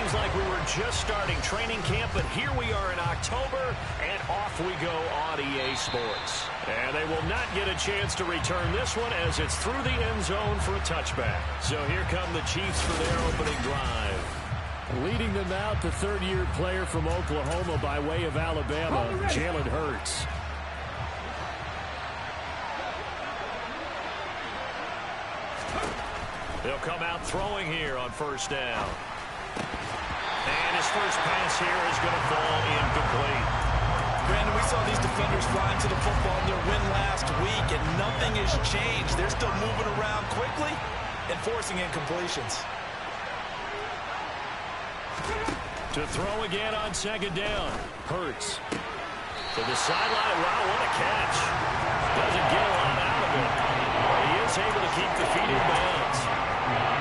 seems like we were just starting training camp, but here we are in October, and off we go on EA Sports. And they will not get a chance to return this one as it's through the end zone for a touchback. So here come the Chiefs for their opening drive. Leading them out, the third-year player from Oklahoma by way of Alabama, Jalen Hurts. They'll come out throwing here on first down. And his first pass here is going to fall incomplete. Brandon, we saw these defenders flying to the football in their win last week, and nothing has changed. They're still moving around quickly and forcing incompletions. To throw again on second down. Hurts. To the sideline. Wow, what a catch. Doesn't get a lot out of it. But he is able to keep the feet in bounds.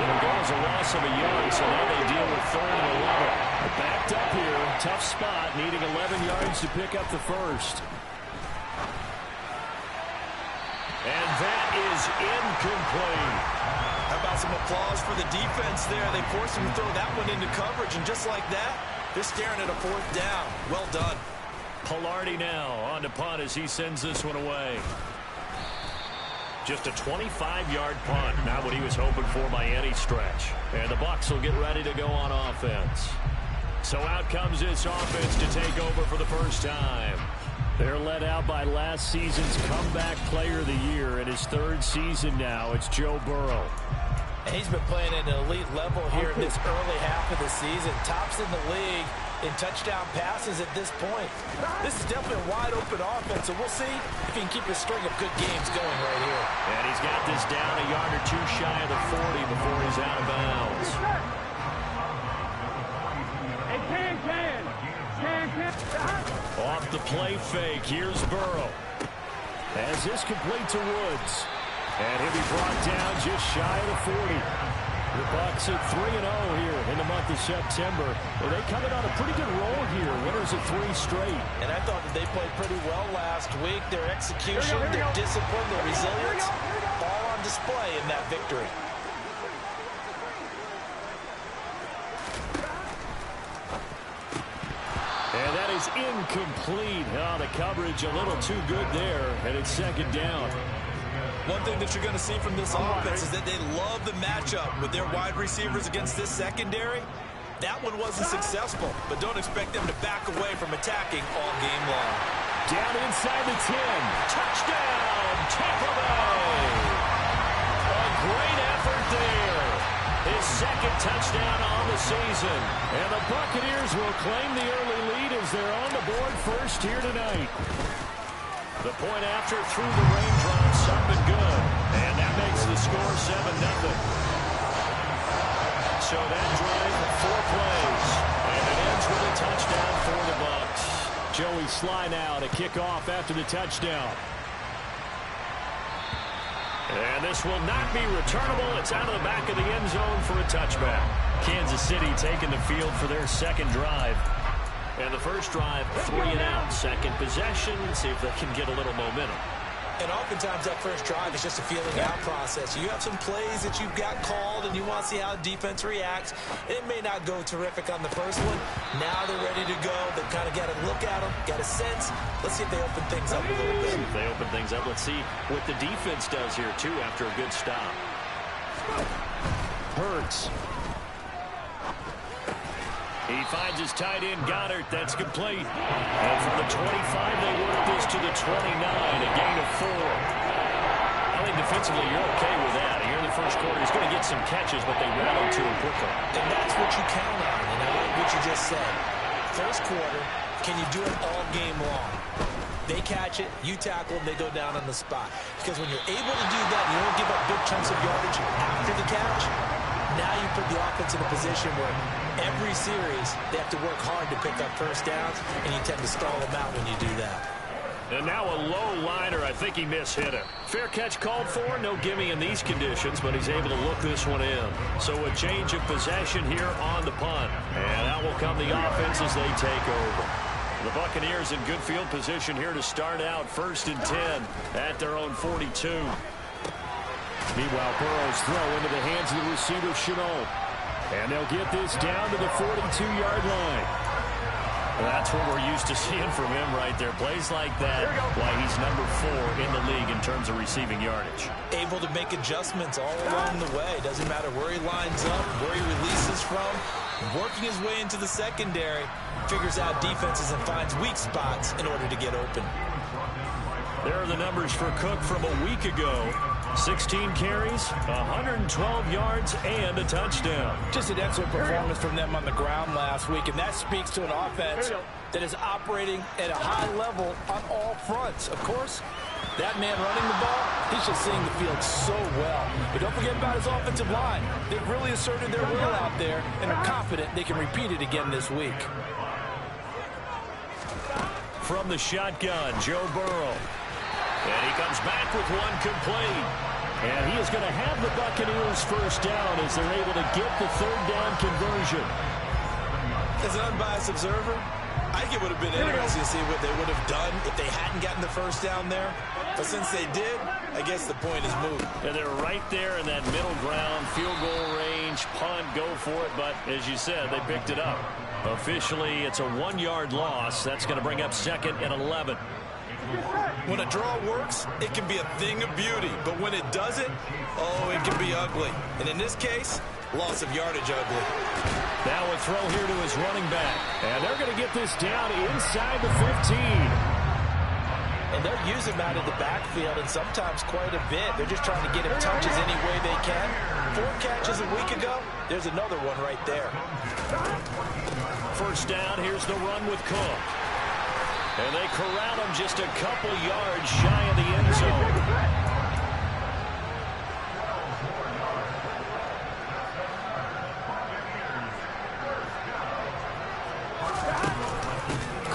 It'll go as a loss of a yard, so now they deal with 3rd and 11. Backed up here. Tough spot. Needing 11 yards to pick up the first. And that is incomplete. How about some applause for the defense there? They forced him to throw that one into coverage, and just like that, they're staring at a 4th down. Well done. Palardy now on to punt as he sends this one away. Just a 25-yard punt, not what he was hoping for by any stretch. And the Bucs will get ready to go on offense. So out comes this offense to take over for the first time. They're led out by last season's comeback player of the year. In his 3rd season now, it's Joe Burrow. And he's been playing at an elite level here in this early half of the season. Tops in the league in touchdown passes at this point. This is definitely a wide-open offense, so we'll see if he can keep his string of good games going right here. And he's got this down a yard or two shy of the 40 before he's out of bounds. Off the play fake, here's Burrow. As this complete to Woods. And he'll be brought down just shy of the 40. The Bucs at 3-0 here in the month of September. Well, they come in on a pretty good roll here. Winners of 3 straight. And I thought that they played pretty well last week. Their execution, their discipline, their resilience, all on display in that victory. And that is incomplete. Oh, the coverage a little too good there, and it's 2nd down. One thing that you're going to see from this offense is that they love the matchup with their wide receivers against this secondary. That one wasn't successful, but don't expect them to back away from attacking all game long. Down inside the 10. Touchdown, Tampa Bay. A great effort there. His 2nd touchdown on the season. And the Buccaneers will claim the early lead as they're on the board first here tonight. The point after through the raindrops up and good. And that makes the score 7-0. So that drive, 4 plays. And it ends with a touchdown for the Bucs. Joey Sly now to kick off after the touchdown. And this will not be returnable. It's out of the back of the end zone for a touchback. Kansas City taking the field for their 2nd drive. And the first drive, 3 and out. 2nd possession. See if they can get a little momentum. And oftentimes that first drive is just a feeling out process. You have some plays that you've got called and you want to see how the defense reacts. It may not go terrific on the first one. Now they're ready to go. They've kind of got to look at them, got a sense. Let's see if they open things up a little bit. If they open things up, let's see what the defense does here, too, after a good stop. Hurts. He finds his tight end, Goddard. That's complete. And from the 25, they work this to the 29, a gain of 4. I think defensively you're okay with that. Here in the first quarter, he's going to get some catches, but they rallied to him quickly. And that's what you count on, and I like what you just said. First quarter, can you do it all game long? They catch it, you tackle them, they go down on the spot. Because when you're able to do that, you don't give up big chunks of yardage after the catch. Now you put the offense in a position where every series they have to work hard to pick up first downs, and you tend to stall them out when you do that. And now a low liner. I think he mishit it. Fair catch called for. No gimme in these conditions, but he's able to look this one in. So a change of possession here on the punt. And out will come the offense as they take over. The Buccaneers in good field position here to start out 1st and 10 at their own 42. Meanwhile, Burrow's throw into the hands of the receiver, Shenault. And they'll get this down to the 42-yard line. Well, that's what we're used to seeing from him right there. Plays like that, why he's number 4 in the league in terms of receiving yardage. Able to make adjustments all along the way. Doesn't matter where he lines up, where he releases from. Working his way into the secondary, figures out defenses and finds weak spots in order to get open. There are the numbers for Cook from a week ago. 16 carries, 112 yards, and a touchdown. Just an excellent performance from them on the ground last week, and that speaks to an offense that is operating at a high level on all fronts. Of course, that man running the ball, he's just seeing the field so well. But don't forget about his offensive line. They've really asserted their will out there and are confident they can repeat it again this week. From the shotgun, Joe Burrow. And he comes back with one complete. And he is going to have the Buccaneers first down as they're able to get the third down conversion. As an unbiased observer, I think it would have been interesting to see what they would have done if they hadn't gotten the first down there. But since they did, I guess the point is moot. And they're right there in that middle ground, field goal range, punt, go for it. But as you said, they picked it up. Officially, it's a 1-yard loss. That's going to bring up 2nd and 11. When a draw works, it can be a thing of beauty. But when it doesn't, oh, it can be ugly. And in this case, loss of yardage ugly. Now a throw here to his running back. And they're going to get this down inside the 15. And they'll use him out of the backfield, and sometimes quite a bit. They're just trying to get him touches any way they can. 4 catches a week ago. There's another one right there. First down, here's the run with Cook. And they corral him just a couple yards shy of the end zone.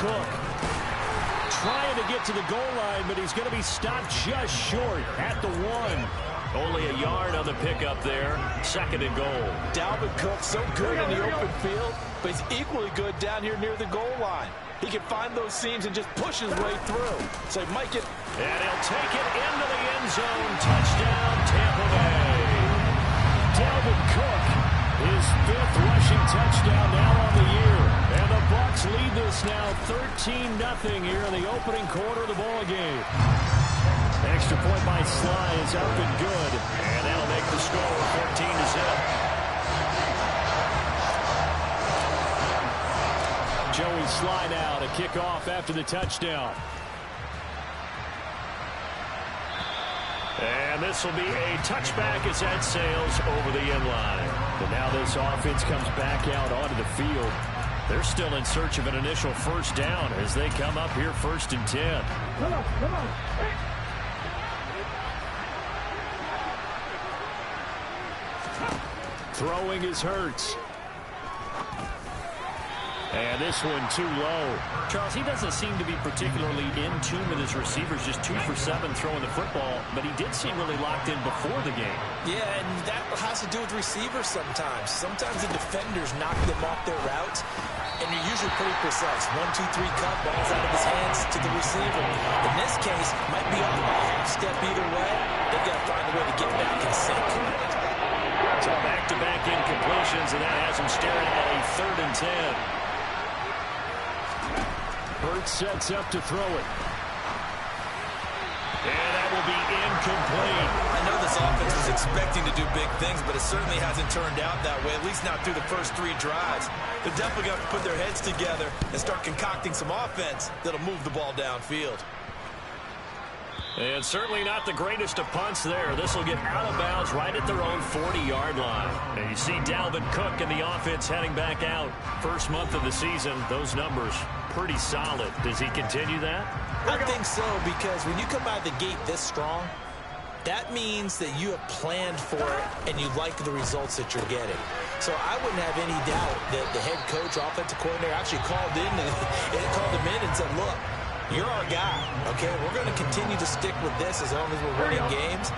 Cook trying to get to the goal line, but he's going to be stopped just short at the 1. Only a yard on the pickup there. 2nd and goal. Dalvin Cook so good in the open field, but he's equally good down here near the goal line. He can find those seams and just push his way through. So he might get... And he'll take it into the end zone. Touchdown, Tampa Bay. Dalvin Cook, his 5th rushing touchdown now on the year. And the Bucs lead this now 13-0 here in the opening quarter of the ball game. Extra point by Sly is up and good. And that'll make the score 14-0. Joey Sly now to kick off after the touchdown. And this will be a touchback as that sails over the end line. And now this offense comes back out onto the field. They're still in search of an initial first down as they come up here 1st and 10. Come on. Throwing is Hurts. And this one too low. Charles, he doesn't seem to be particularly in tune with his receivers, just 2 for 7 throwing the football, but he did seem really locked in before the game. Yeah, and that has to do with receivers sometimes. Sometimes the defenders knock them off their routes, and you're usually pretty precise. 1, 2, 3 cut, balls out of his hands to the receiver. In this case, might be off by a half step either way. They've got to find a way to get back in sync. So back-to-back incompletions, and that has him staring at a 3rd and 10. Hurts sets up to throw it. And that will be incomplete. I know this offense was expecting to do big things, but it certainly hasn't turned out that way, at least not through the first 3 drives. They're definitely going to put their heads together and start concocting some offense that'll move the ball downfield. And certainly not the greatest of punts there. This will get out of bounds right at their own 40-yard line. And you see Dalvin Cook and the offense heading back out. First month of the season, those numbers pretty solid. Does he continue that? I think so, because when you come out of the gate this strong, that means that you have planned for it and you like the results that you're getting. So I wouldn't have any doubt that the head coach, offensive coordinator actually called him in and said, look, you're our guy, okay? We're going to continue to stick with this as long as we're winning games.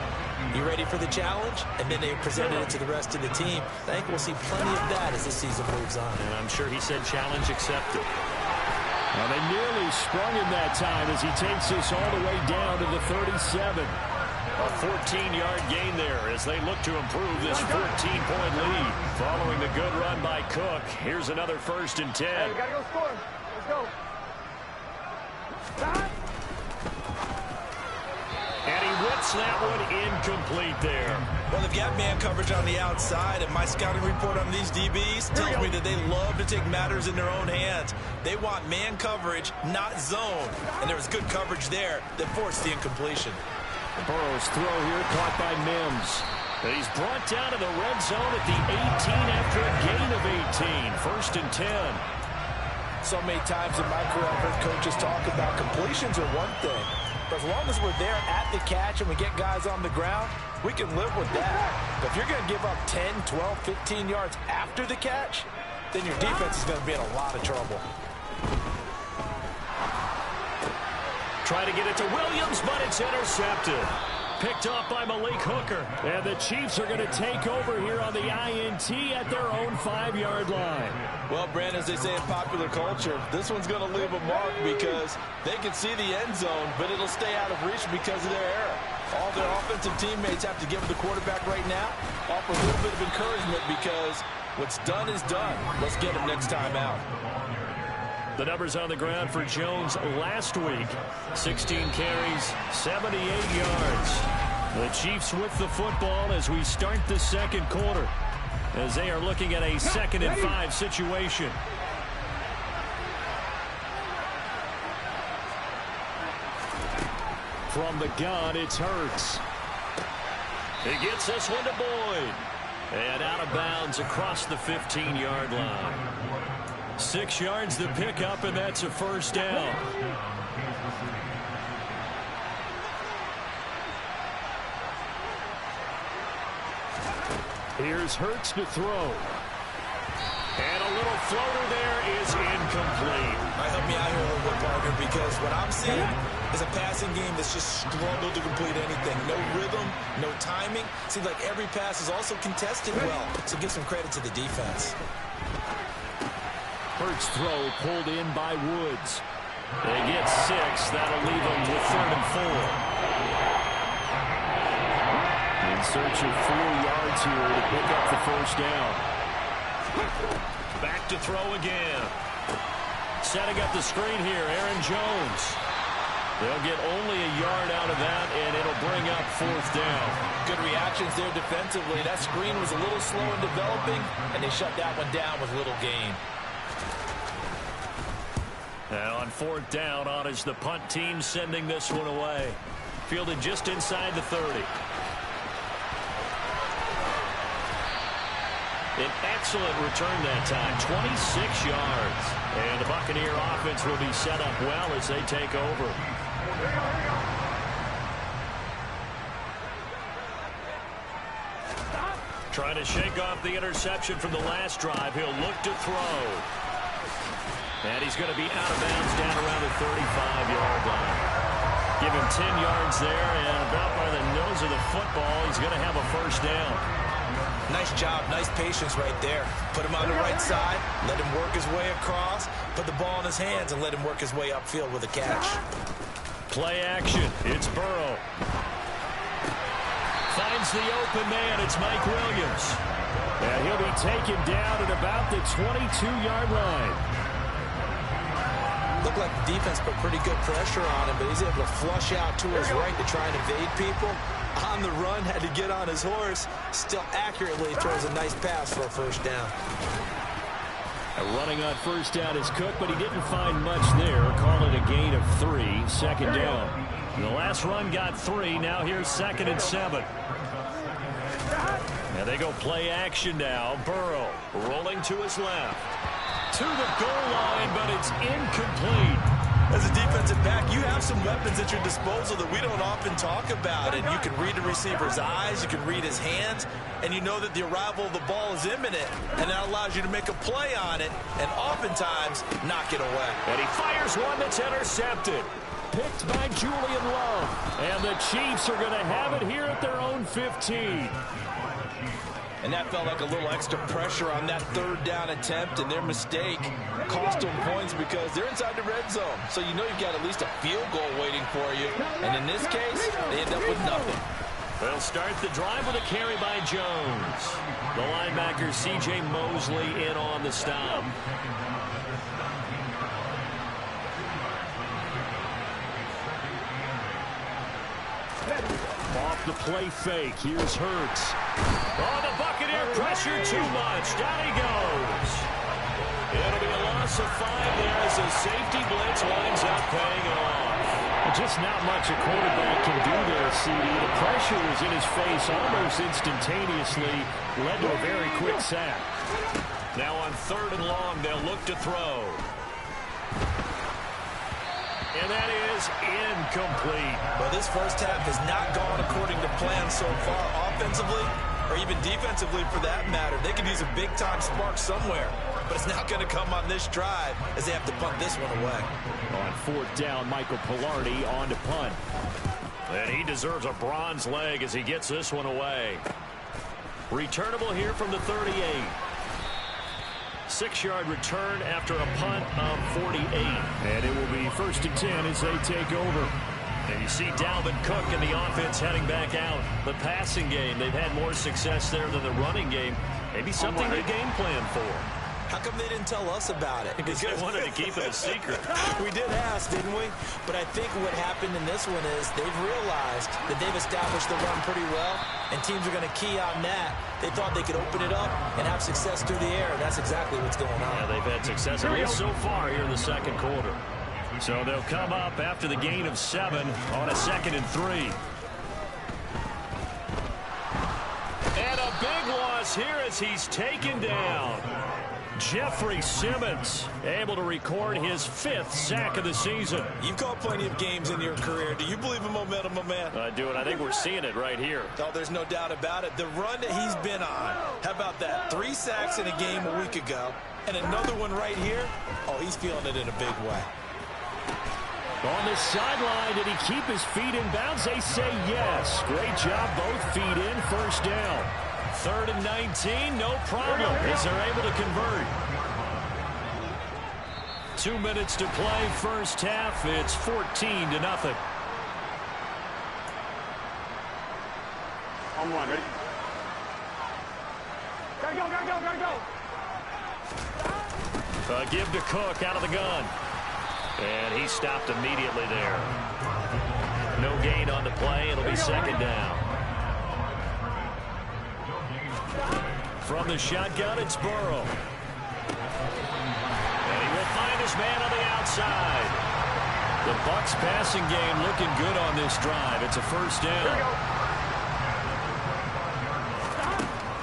You ready for the challenge? And then they presented it to the rest of the team. I think we'll see plenty of that as the season moves on. And I'm sure he said challenge accepted. Well, they nearly sprung him that time as he takes this all the way down to the 37. A 14-yard gain there as as they look to improve this 14-point lead. Following the good run by Cook, here's another 1st and 10. Hey, we gotta go score. Let's go. And he whips that one incomplete there. Well, they've got man coverage on the outside, and my scouting report on these DBs tells me that they love to take matters in their own hands. They want man coverage, not zone. And there was good coverage there that forced the incompletion. Burrow's throw here caught by Mims. He's brought down to the red zone at the 18 after a gain of 18. 1st and 10. So many times in my career, I've heard coaches talk about completions are one thing. But as long as we're there at the catch and we get guys on the ground, we can live with that. But if you're going to give up 10, 12, 15 yards after the catch, then your defense is going to be in a lot of trouble. Try to get it to Williams, but it's intercepted. Picked off by Malik Hooker. And the Chiefs are going to take over here on the INT at their own 5-yard line. Well, Brandon, as they say in popular culture, this one's going to leave a mark because they can see the end zone, but it'll stay out of reach because of their error. All their offensive teammates have to give the quarterback right now, offer a little bit of encouragement because what's done is done. Let's get him next time out. The numbers on the ground for Jones last week. 16 carries, 78 yards. The Chiefs with the football as we start the 2nd quarter, as they are looking at a 2nd and 5 situation. From the gun, it's Hurts. He gets this one to Boyd. And out of bounds across the 15-yard line. 6 yards to pick up, and that's a 1st down. Here's Hurts to throw. And a little floater there is incomplete. All right, help me out here a little bit, partner, because what I'm seeing is a passing game that's just struggled to complete anything. No rhythm, no timing. Seems like every pass is also contested well, so give some credit to the defense. Hurts throw pulled in by Woods. They get 6. That'll leave them with 3rd and 4. In search of 4 yards here to pick up the 1st down. Back to throw again. Setting up the screen here, Aaron Jones. They'll get only a yard out of that, and it'll bring up 4th down. Good reactions there defensively. That screen was a little slow in developing, and they shut that one down with little gain. Now on 4th down, on is the punt team sending this one away. Fielded just inside the 30. An excellent return that time, 26 yards. And the Buccaneer offense will be set up well as they take over. Trying to shake off the interception from the last drive. He'll look to throw. And he's going to be out of bounds down around the 35-yard line. Give him 10 yards there, and about by the nose of the football, he's going to have a 1st down. Nice job, nice patience right there. Put him on the right side, let him work his way across, put the ball in his hands, and let him work his way upfield with a catch. Play action. It's Burrow. Finds the open man. It's Mike Williams. And he'll be taken down at about the 22-yard line. Looked like the defense put pretty good pressure on him, but he's able to flush out to his right to try and evade people. On the run, had to get on his horse. Still accurately throws a nice pass for a 1st down. Running on 1st down is Cook, but he didn't find much there. Call it a gain of 3, 2nd down. The last run got 3. Now here's 2nd and 7. And they go play action now. Burrow rolling to his left. To the goal line, but it's incomplete. As a defensive back, you have some weapons at your disposal that we don't often talk about. And you can read the receiver's eyes, you can read his hands, and you know that the arrival of the ball is imminent. And that allows you to make a play on it and oftentimes knock it away. And he fires one that's intercepted. Picked by Julian Love. And the Chiefs are going to have it here at their own 15. And that felt like a little extra pressure on that 3rd down attempt, and their mistake cost them points because they're inside the red zone. So you know you've got at least a field goal waiting for you. And in this case, they end up with nothing. They'll start the drive with a carry by Jones. The linebacker C.J. Mosley in on the stop. Off the play fake. Here's Hurts. Oh, the Buccaneer pressure too much. Down he goes. It'll be a loss of 5 there as the safety blitz winds up paying off. Just not much a quarterback can do there, CD. The pressure was in his face almost instantaneously. Led to a very quick sack. Now on 3rd and long, they'll look to throw. And that is incomplete. Well, this first half has not gone according to plan so far offensively, or even defensively for that matter. They could use a big-time spark somewhere, but it's not going to come on this drive as they have to punt this one away. On 4th down, Michael Pilardi on to punt. And he deserves a bronze leg as he gets this one away. Returnable here from the 38. 6-yard return after a punt of 48. And it will be 1st and 10 as they take over. And you see Dalvin Cook and the offense heading back out. The passing game, they've had more success there than the running game. Maybe something they game plan for. How come they didn't tell us about it? Because they wanted to keep it a secret. We did ask, didn't we? But I think what happened in this one is they've realized that they've established the run pretty well, and teams are going to key on that. They thought they could open it up and have success through the air. That's exactly what's going on. Yeah, they've had success at least so far here in the 2nd quarter. So they'll come up after the gain of 7 on a 2nd and 3. And a big loss here as he's taken down. Jeffrey Simmons able to record his 5th sack of the season. You've called plenty of games in your career. Do you believe in momentum, my man? I do, and I think we're seeing it right here. Oh, there's no doubt about it. The run that he's been on. How about that? 3 sacks in a game a week ago, and another one right here. Oh, he's feeling it in a big way. On the sideline, did he keep his feet in bounds? They say yes. Great job, both feet in, 1st down. 3rd and 19, no problem as they're able to convert. 2 minutes to play, 1st half. It's 14-0. On 1, ready? Gotta go, gotta go, gotta go. Give to Cook out of the gun. And he stopped immediately there. No gain on the play. It'll be 2nd down. From the shotgun, it's Burrow. And he will find his man on the outside. The Bucs passing game looking good on this drive. It's a 1st down.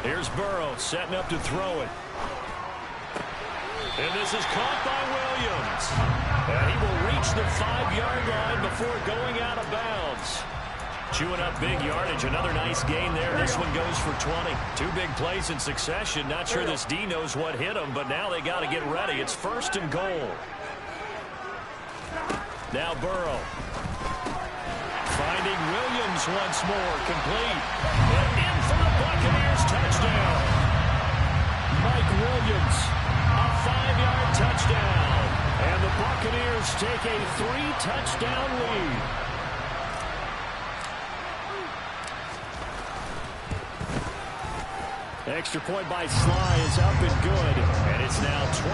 Here's Burrow setting up to throw it. And this is caught by Williams. And he will reach the 5-yard line before going out of bounds. Chewing up big yardage. Another nice gain there. This one goes for 20. 2 big plays in succession. Not sure this D knows what hit him, but now they got to get ready. It's 1st and goal. Now Burrow. Finding Williams once more. Complete. And in for the Buccaneers. Touchdown. Mike Williams. A 5-yard touchdown. And the Buccaneers take a 3-touchdown lead. Extra point by Sly is up and good. And it's now 21-0.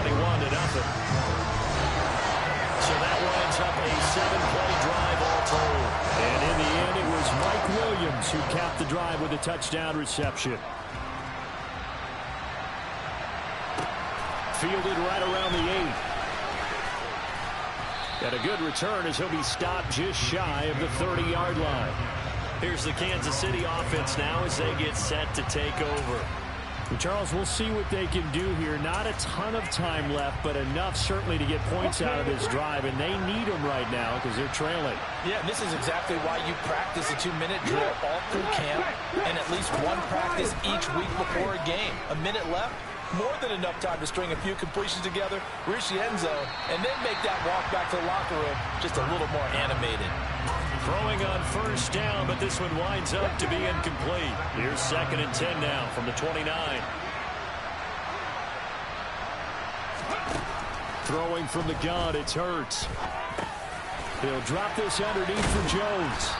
So that winds up a 7-play drive all told. And in the end, it was Mike Williams who capped the drive with a touchdown reception. Fielded right around the 8. And a good return as he'll be stopped just shy of the 30-yard line. Here's the Kansas City offense now as they get set to take over. And Charles, we'll see what they can do here. Not a ton of time left, but enough certainly to get points out of this drive, and they need them right now because they're trailing. Yeah, and this is exactly why you practice a 2-minute drill all through camp and at least one practice each week before a game. A minute left, more than enough time to string a few completions together, reach the end zone, and then make that walk back to the locker room just a little more animated. Throwing on 1st down, but this one winds up to be incomplete. Here's 2nd and 10 now from the 29. Throwing from the gun, it's Hurts. He'll drop this underneath for Jones.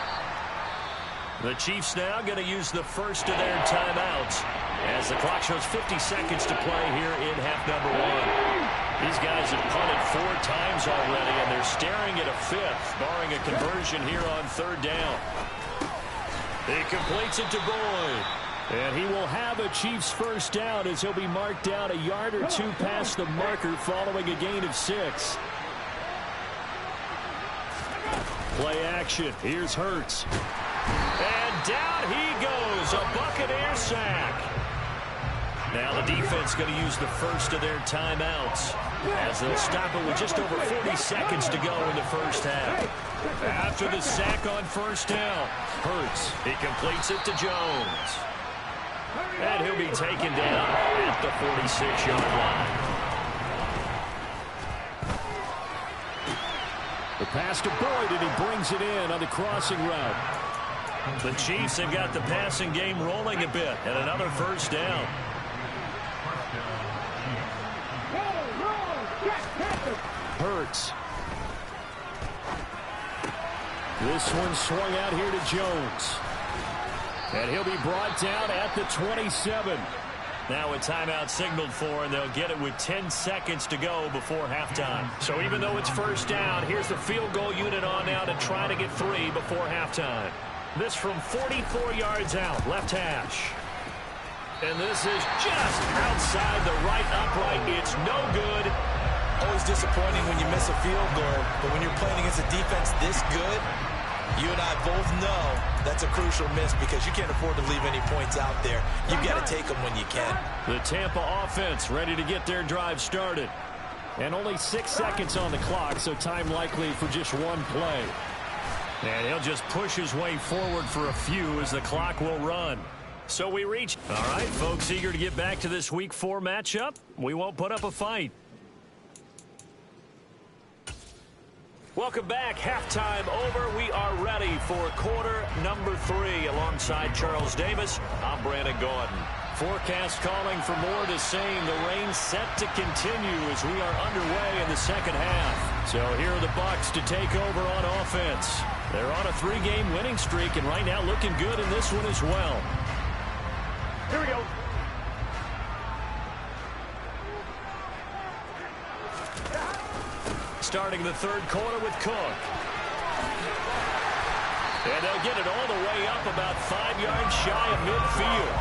The Chiefs now going to use the first of their timeouts as the clock shows 50 seconds to play here in half number 1. These guys have punted 4 times already, and they're staring at a 5th, barring a conversion here on 3rd down. He completes it to Boyd. And he will have a Chiefs first down as he'll be marked down a yard or 2 past the marker following a gain of 6. Play action. Here's Hurts. And down he goes. A Buccaneer sack. Now the defense going to use the first of their timeouts as they'll stop it with just over 40 seconds to go in the first half. After the sack on 1st down, Hurts. He completes it to Jones. And he'll be taken down at the 46-yard line. The pass to Boyd, and he brings it in on the crossing route. The Chiefs have got the passing game rolling a bit, and another first down. Hurts. This one swung out here to Jones. And he'll be brought down at the 27. Now a timeout signaled for, and they'll get it with 10 seconds to go before halftime. So even though it's first down, here's the field goal unit on now to try to get 3 before halftime. This from 44 yards out, left hash. And this is just outside the right upright. It's no good. Always disappointing when you miss a field goal, but when you're playing against a defense this good, you and I both know that's a crucial miss because you can't afford to leave any points out there. You've got to take them when you can. The Tampa offense ready to get their drive started. And only 6 seconds on the clock, so time likely for just one play. And he'll just push his way forward for a few as the clock will run. So we reach. All right, folks, eager to get back to this Week 4 matchup. We won't put up a fight. Welcome back. Halftime over. We are ready for quarter number 3. Alongside Charles Davis, I'm Brandon Gaudin. Forecast calling for more of the same. The rain set to continue as we are underway in the second half. So here are the Bucs to take over on offense. They're on a 3-game winning streak, and right now looking good in this one as well. Here we go. Starting the 3rd quarter with Cook. And they'll get it all the way up about 5 yards shy of midfield.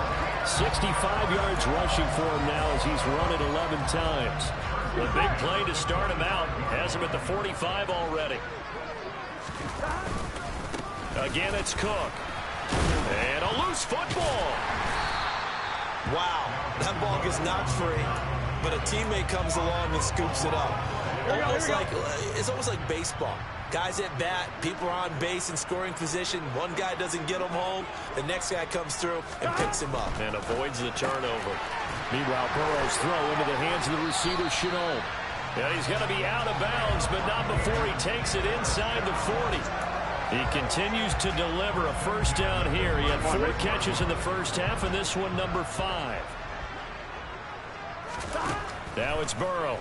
65 yards rushing for him now as he's run it 11 times. A big play to start him out. Has him at the 45 already. Again, it's Cook. And a loose football. Wow, that ball gets knocked free, but a teammate comes along and scoops it up. It's almost like baseball. Guys at bat, people are on base in scoring position. One guy doesn't get him home. The next guy comes through and picks him up. And avoids the turnover. Meanwhile, Burrow's throw into the hands of the receiver, Shenault. Yeah, he's going to be out of bounds, but not before he takes it inside the 40. He continues to deliver a first down here. He had 4 catches in the first half, and this one number 5. Now it's Burrow.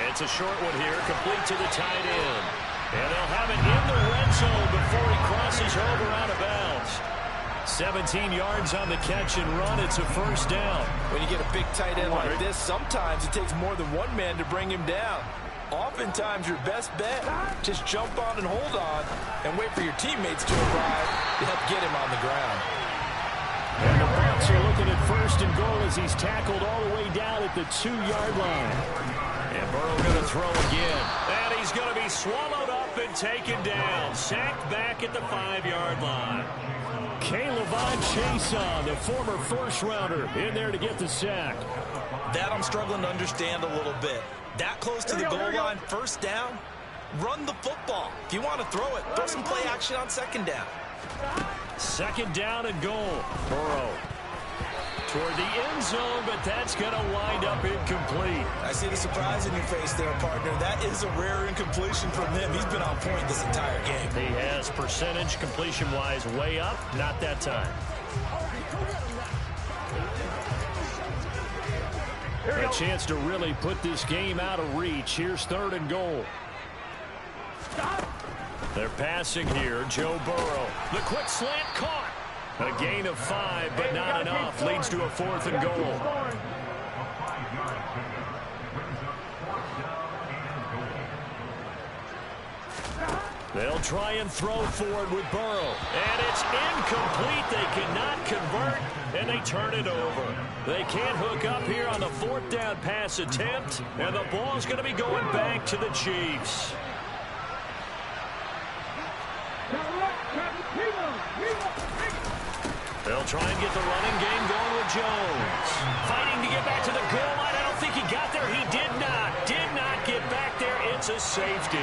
It's a short one here, complete to the tight end. And they'll have it in the red zone before he crosses over out of bounds. 17 yards on the catch and run. It's a first down. When you get a big tight end like this, sometimes it takes more than one man to bring him down. Oftentimes, your best bet, just jump on and hold on and wait for your teammates to arrive to help get him on the ground. And the Bucs are looking at 1st and goal as he's tackled all the way down at the 2-yard line. And Burrow going to throw again. And he's going to be swallowed up and taken down. Sacked back at the 5-yard line. K'Lavon Chaisson, the former first-rounder, in there to get the sack. That I'm struggling to understand a little bit. That close to the goal line, first down, run the football. If you want to throw it, throw some play action on 2nd down. 2nd down and goal. Burrow toward the end zone, but that's going to wind up incomplete. I see the surprise in your face there, partner. That is a rare incompletion from him. He's been on point this entire game. He has percentage completion-wise way up, not that time. A chance to really put this game out of reach. Here's 3rd and goal. They're passing here. Joe Burrow. The quick slant caught. A gain of 5, but not enough. Leads to a 4th and goal. They'll try and throw forward with Burrow. And it's incomplete. They cannot convert, and they turn it over. They can't hook up here on the 4th down pass attempt, and the ball's going to be going back to the Chiefs. They'll try and get the running game going with Jones. Fighting to get back to the goal line. I don't think he got there. He did not get back there. It's a safety.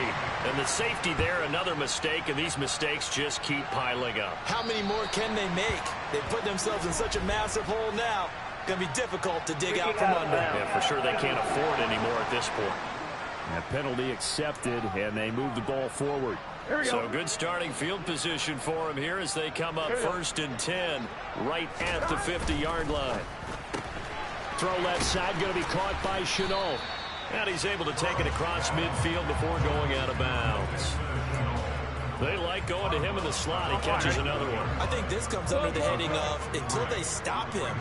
And the safety there, another mistake, and these mistakes just keep piling up. How many more can they make? They put themselves in such a massive hole now. Going to be difficult to dig out from under. Yeah, for sure they can't afford anymore at this point. A penalty accepted, and they move the ball forward. So good starting field position for him here as they come up 1st and 10 right at the 50-yard line. Throw left side, going to be caught by Shenault. And he's able to take it across midfield before going out of bounds. They like going to him in the slot. He catches another one. I think this comes under the heading of until they stop him,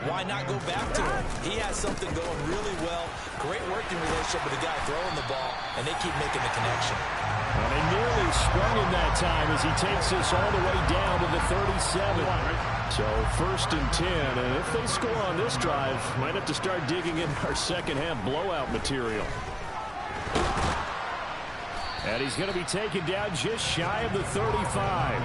why not go back to him? He has something going really well. Great working relationship with the guy throwing the ball, and they keep making the connection. Well, they nearly sprung him that time as he takes us all the way down to the 37. So 1st and 10, and if they score on this drive, might have to start digging in our second half blowout material. And he's going to be taken down just shy of the 35.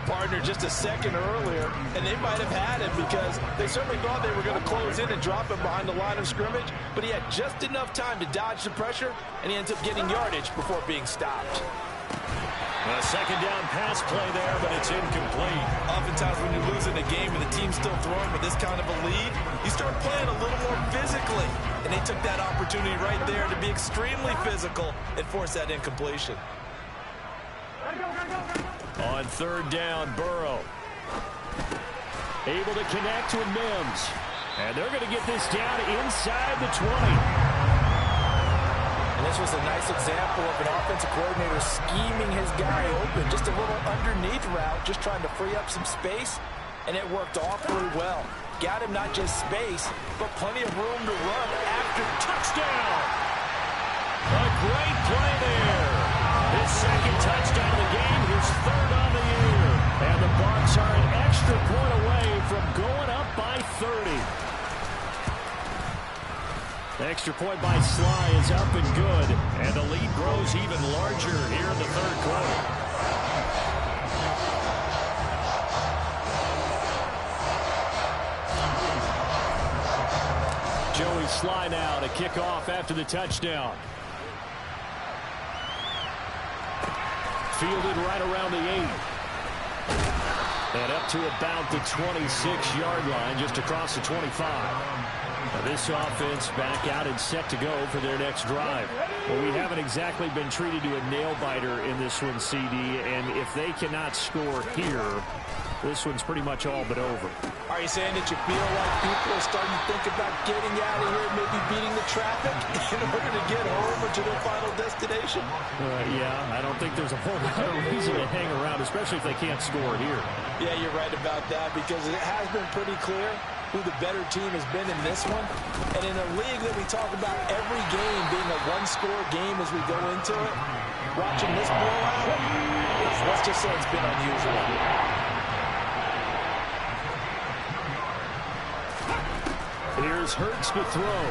Partner, just a second earlier, and they might have had him because they certainly thought they were going to close in and drop him behind the line of scrimmage, but he had just enough time to dodge the pressure, and he ends up getting yardage before being stopped. A second down pass play there, but it's incomplete. Oftentimes when you're losing a game and the team's still throwing with this kind of a lead, you start playing a little more physically, and they took that opportunity right there to be extremely physical and force that incompletion. On 3rd down, Burrow. Able to connect with Mims. And they're going to get this down inside the 20. And this was a nice example of an offensive coordinator scheming his guy open. Just a little underneath route, just trying to free up some space. And it worked awfully well. Got him not just space, but plenty of room to run after touchdown. A great play there. His 2nd touchdown of the game, his 3rd on the year. And the Bucs are an extra point away from going up by 30. The extra point by Sly is up and good. And the lead grows even larger here in the 3rd quarter. Joey Sly now to kick off after the touchdown. Fielded right around the 8. And up to about the 26-yard line, just across the 25. Now this offense back out and set to go for their next drive. Well, we haven't exactly been treated to a nail-biter in this one, CD, and if they cannot score here, this one's pretty much all but over. Are you saying that you feel like people are starting to think about getting out of here, maybe beating the traffic in order to get home or to their final destination? Yeah, I don't think there's a whole lot of reason to hang around, especially if they can't score here. Yeah, you're right about that because it has been pretty clear who the better team has been in this one. And in a league that we talk about every game being a one-score game as we go into it, watching this blowout, let's just say it's been unusual. Here's Hurts to throw.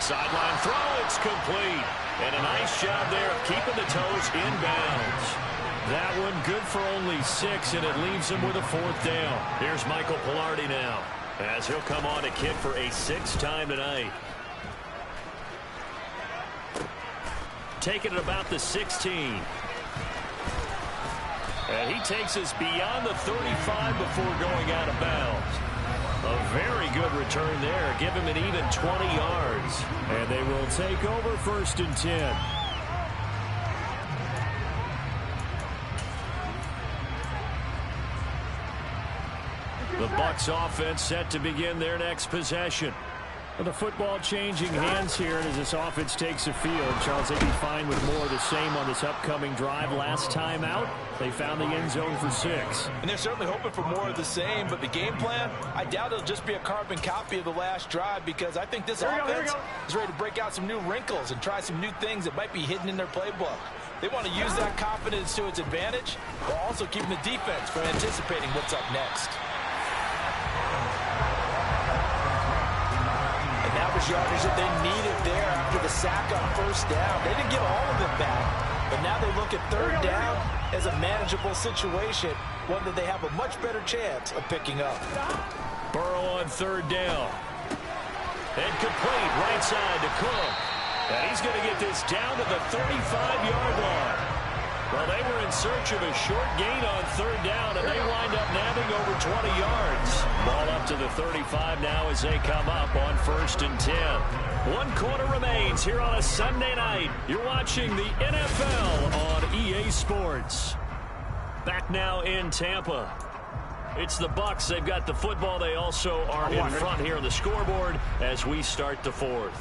Sideline throw, it's complete. And a nice job there of keeping the toes inbounds. That one good for only 6, and it leaves him with a 4th down. Here's Michael Pilardi now, as he'll come on to kick for a 6th time tonight. Taking it about the 16. And he takes us beyond the 35 before going out of bounds. A very good return there. Give him an even 20 yards. And they will take over 1st and 10. The Bucs offense set to begin their next possession. Well, the football changing hands here as this offense takes the field. Charles, they'd be fine with more of the same on this upcoming drive. Last time out, they found the end zone for 6. And they're certainly hoping for more of the same, but the game plan, I doubt it'll just be a carbon copy of the last drive, because I think this offense is ready to break out some new wrinkles and try some new things that might be hidden in their playbook. They want to use that confidence to its advantage, while also keeping the defense from anticipating what's up next. And that was yardage that they needed there after the sack on first down. They didn't get all of it back, but now they look at third down as a manageable situation, one that they have a much better chance of picking up. Burrow on third down. And complete right side to Cook. And he's going to get this down to the 35-yard line. Well, they were in search of a short gain on third down, and they wind up nabbing over 20 yards. Ball up to the 35 now as they come up on 1st and 10. 1 quarter remains here on a Sunday night. You're watching the NFL on EA Sports. Back now in Tampa. It's the Bucs. They've got the football. They also are in front here on the scoreboard as we start the 4th.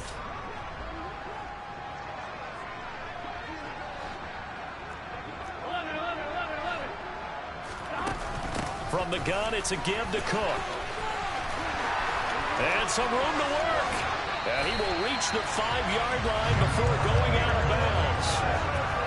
From the gun, it's a give to Cook. And some room to work. And he will reach the 5-yard line before going out of bounds.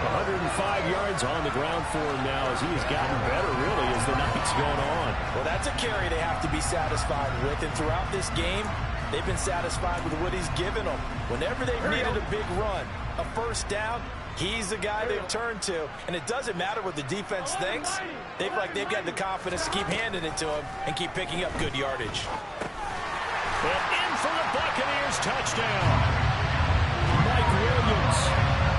105 yards on the ground for him now as he has gotten better, really, as the night's going on. Well, that's a carry they have to be satisfied with. And throughout this game, they've been satisfied with what he's given them. Whenever they've needed a big run, a first down, he's the guy they've turned to. And it doesn't matter what the defense thinks. They've got the confidence to keep handing it to him and keep picking up good yardage. And in for the Buccaneers touchdown. Mike Williams,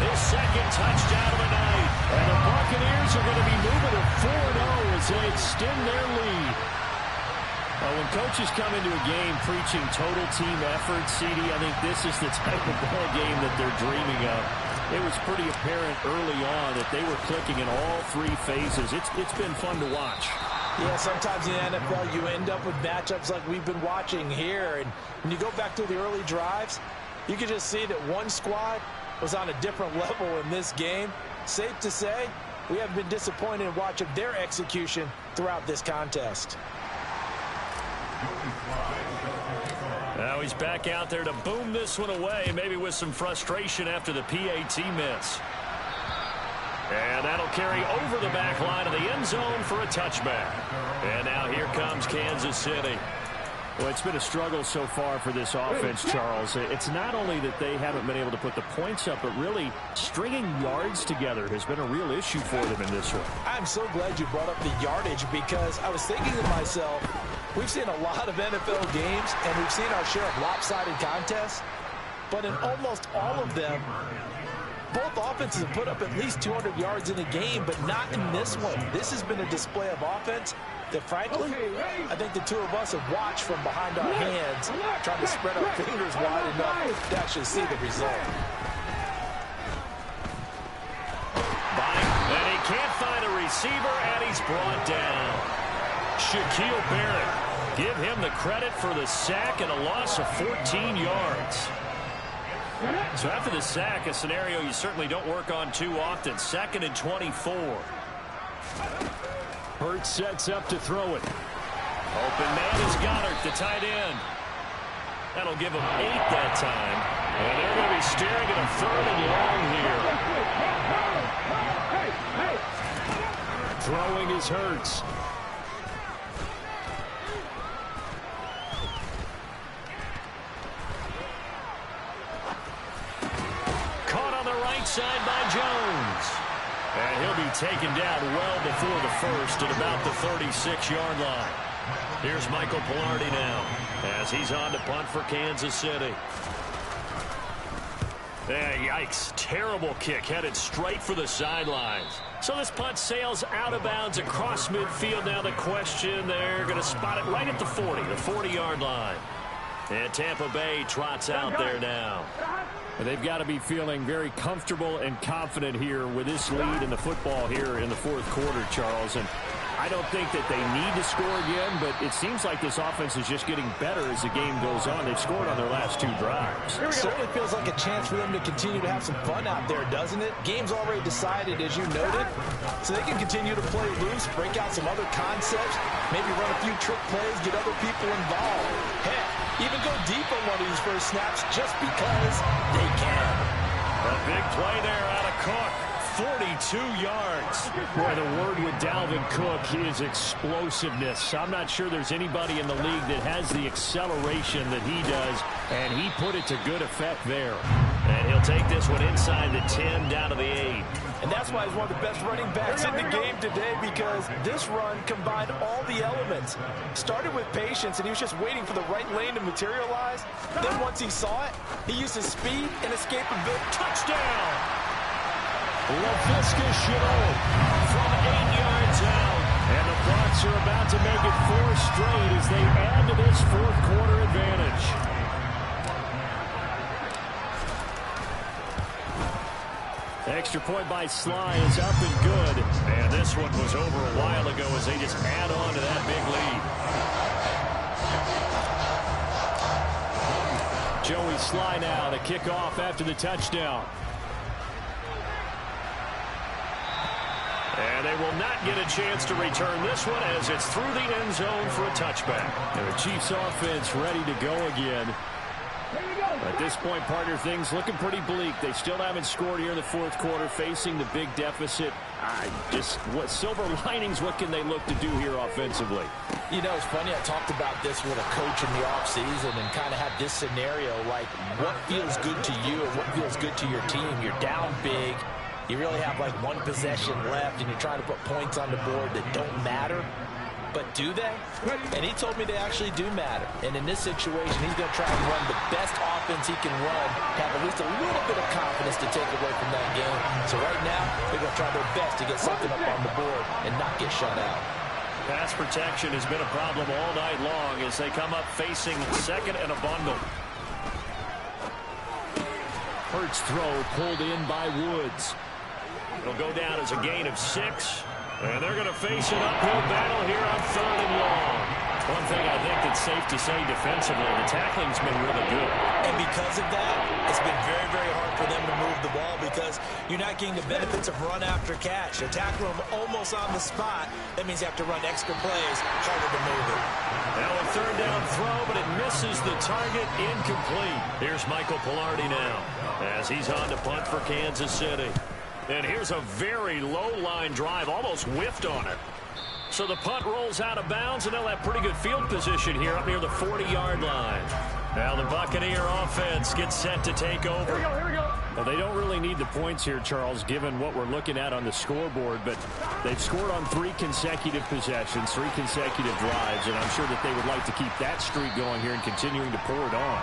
his second touchdown of the night. And the Buccaneers are going to be moving to 4-0 as they extend their lead. Well, when coaches come into a game preaching total team effort, CD, I think this is the type of ball game that they're dreaming of. It was pretty apparent early on that they were clicking in all 3 phases. It's been fun to watch. Yeah, sometimes in the NFL you end up with matchups like we've been watching here. And when you go back to the early drives, you can just see that one squad was on a different level in this game. Safe to say, we haven't been disappointed in watching their execution throughout this contest. Now he's back out there to boom this one away, maybe with some frustration after the PAT miss. And that'll carry over the back line of the end zone for a touchback. And now here comes Kansas City. Well, it's been a struggle so far for this offense, Charles. It's not only that they haven't been able to put the points up, but really stringing yards together has been a real issue for them in this one. I'm so glad you brought up the yardage, because I was thinking to myself, we've seen a lot of NFL games, and we've seen our share of lopsided contests, but in almost all of them, both offenses have put up at least 200 yards in a game, but not in this one. This has been a display of offense that, frankly, I think the two of us have watched from behind our hands, trying to spread our fingers wide enough to actually see the result. And he can't find a receiver, and he's brought down. Shaquille Barrett, give him the credit for the sack and a loss of 14 yards. So after the sack, a scenario you certainly don't work on too often. 2nd and 24. Hurts sets up to throw it. Open man is Goddard, the tight end. That'll give him 8 that time. And they're going to be staring at a 3rd and long here. Throwing is Hurts. Side by Jones. And he'll be taken down well before the first at about the 36-yard line. Here's Michael Pilardi now as he's on to punt for Kansas City. Yikes. Terrible kick headed straight for the sidelines. So this punt sails out of bounds across midfield. Now the question, they're going to spot it right at the 40, the 40-yard line. And Tampa Bay trots out there now. And they've got to be feeling very comfortable and confident here with this lead in the football here in the 4th quarter, Charles. And I don't think that they need to score again, but it seems like this offense is just getting better as the game goes on. They've scored on their last 2 drives. It certainly feels like a chance for them to continue to have some fun out there, doesn't it? Game's already decided, as you noted, so they can continue to play loose, break out some other concepts, maybe run a few trick plays, get other people involved. Heck, even go deep on one of these first snaps just because they can. A big play there out of Cook. 42 yards. Boy, the word with Dalvin Cook is explosiveness. I'm not sure there's anybody in the league that has the acceleration that he does, and he put it to good effect there. And he'll take this one inside the 10 down to the 8. And that's why he's one of the best running backs in the game today, because this run combined all the elements. Started with patience, and he was just waiting for the right lane to materialize. Then once he saw it, he used his speed and escapability. Touchdown! Laviska Shenault from 8 yards out. And the Bucs are about to make it 4 straight as they add to this fourth-quarter advantage. Extra point by Sly is up and good. And this one was over a while ago as they just add on to that big lead. Joey Sly now to kick off after the touchdown. And they will not get a chance to return this one as it's through the end zone for a touchback. And the Chiefs offense ready to go again. At this point, partner, things looking pretty bleak. They still haven't scored here in the fourth quarter, facing the big deficit. What silver linings, what can they look to do here offensively? You know, it's funny, I talked about this with a coach in the offseason and kind of had this scenario, like what feels good to you and what feels good to your team. You're down big. You really have like one possession left, and you're trying to put points on the board that don't matter. But do they? And he told me they actually do matter. And in this situation, he's going to try and run the best offense he can run, have at least a little bit of confidence to take away from that game. So right now, they're going to try their best to get something up on the board and not get shut out. Pass protection has been a problem all night long as they come up facing second and a bundle. Hurts throw pulled in by Woods. It'll go down as a gain of 6. And they're going to face an uphill battle here on 3rd and long. One thing I think that's safe to say defensively, the tackling's been really good. And because of that, it's been very, very hard for them to move the ball because you're not getting the benefits of run after catch. They're tackling them almost on the spot. That means you have to run extra plays, harder to move it. Now a 3rd down throw, but it misses the target, incomplete. Here's Michael Pilardi now as he's on to punt for Kansas City. And here's a very low-line drive, almost whiffed on it. So the punt rolls out of bounds, and they'll have pretty good field position here up near the 40-yard line. Now the Buccaneer offense gets set to take over. Here we go. Well, they don't really need the points here, Charles, given what we're looking at on the scoreboard, but they've scored on 3 consecutive possessions, 3 consecutive drives, and I'm sure that they would like to keep that streak going here and continuing to pour it on.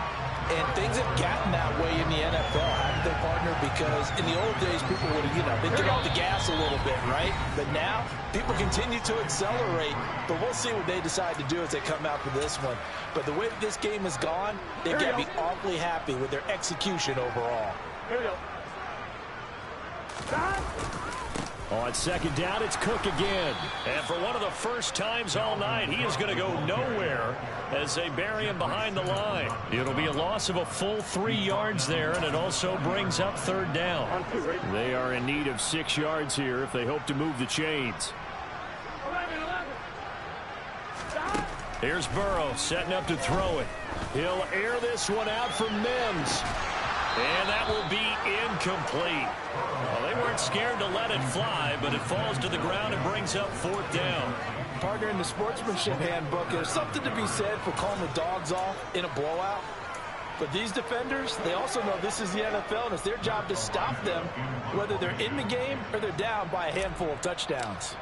And things have gotten that way in the NFL, haven't they, partner? Because in the old days, people would have, they'd get off the gas a little bit, right? But now, people continue to accelerate. But we'll see what they decide to do as they come out for this one. But the way that this game has gone, they've got to be awfully happy with their execution overall. Here we go. On 2nd down, it's Cook again. And for one of the first times all night, he is going to go nowhere as they bury him behind the line. It'll be a loss of a full 3 yards there, and it also brings up 3rd down. They are in need of 6 yards here if they hope to move the chains. Here's Burrow setting up to throw it. He'll air this one out for Mims. And that will be incomplete. Well, they weren't scared to let it fly, but it falls to the ground and brings up 4th down. Partner, in the sportsmanship handbook, there's something to be said for calling the dogs off in a blowout. But these defenders, they also know this is the NFL, and it's their job to stop them, whether they're in the game or they're down by a handful of touchdowns.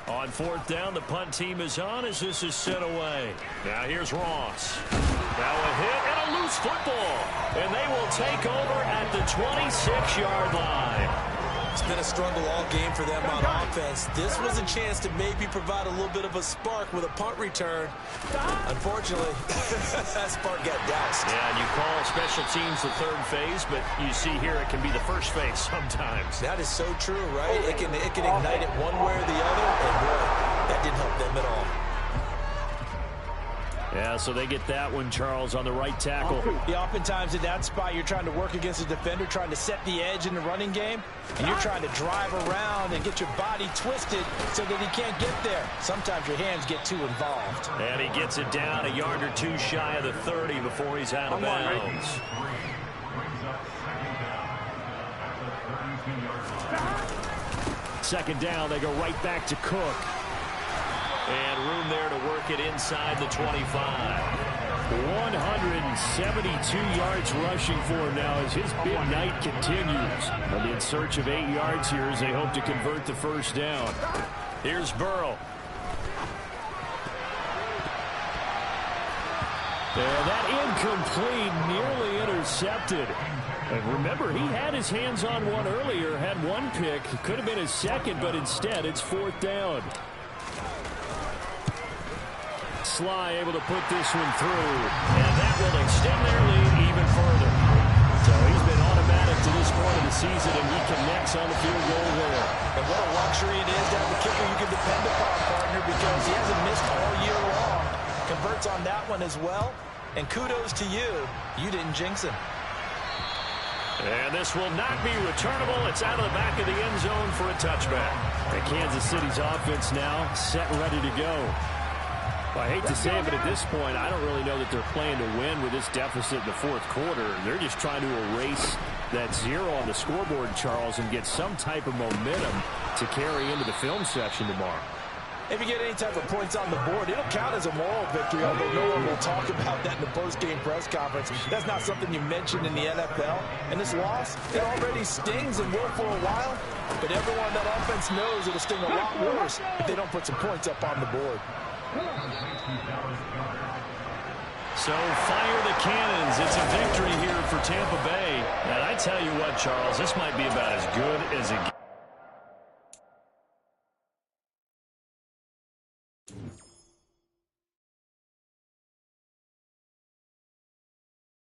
On 4th down, the punt team is on as this is sent away. Now here's Ross. Now a hit and a loose football. And they will take over at the 26-yard line. It's been a struggle all game for them on offense. This was a chance to maybe provide a little bit of a spark with a punt return. Unfortunately, that spark got doused. Yeah, and you call special teams the third phase, but you see here it can be the first phase sometimes. That is so true, right? It can ignite it one way or the other, and boy, that didn't help them at all. Yeah, so they get that one, Charles, on the right tackle. Yeah, oftentimes in that spot, you're trying to work against a defender, trying to set the edge in the running game, and you're trying to drive around and get your body twisted so that he can't get there. Sometimes your hands get too involved. And he gets it down a yard or two shy of the 30 before he's out of bounds. Second down, they go right back to Cook. And room there to work it inside the 25. 172 yards rushing for him now as his big night continues. And in search of 8 yards here as they hope to convert the first down. Here's Burrow. And that incomplete, nearly intercepted. And remember, he had his hands on one earlier, had one pick. Could have been his second, but instead it's fourth down. Sly able to put this one through. And that will extend their lead even further. So he's been automatic to this point of the season, and he connects on the field goal there. And what a luxury it is to have a kicker you can depend upon, partner, because he hasn't missed all year long. Converts on that one as well. And kudos to you. You didn't jinx him. And this will not be returnable. It's out of the back of the end zone for a touchback. And Kansas City's offense now set and ready to go. Well, I hate to say it, but at this point, I don't really know that they're playing to win with this deficit in the fourth quarter. They're just trying to erase that zero on the scoreboard, Charles, and get some type of momentum to carry into the film session tomorrow. If you get any type of points on the board, it'll count as a moral victory, although no one will talk about that in the post-game press conference. That's not something you mentioned in the NFL. And this loss, it already stings and will for a while, but everyone on that offense knows it'll sting a lot worse if they don't put some points up on the board. So fire the cannons. It's a victory here for Tampa Bay. And I tell you what, Charles, this might be about as good as it gets.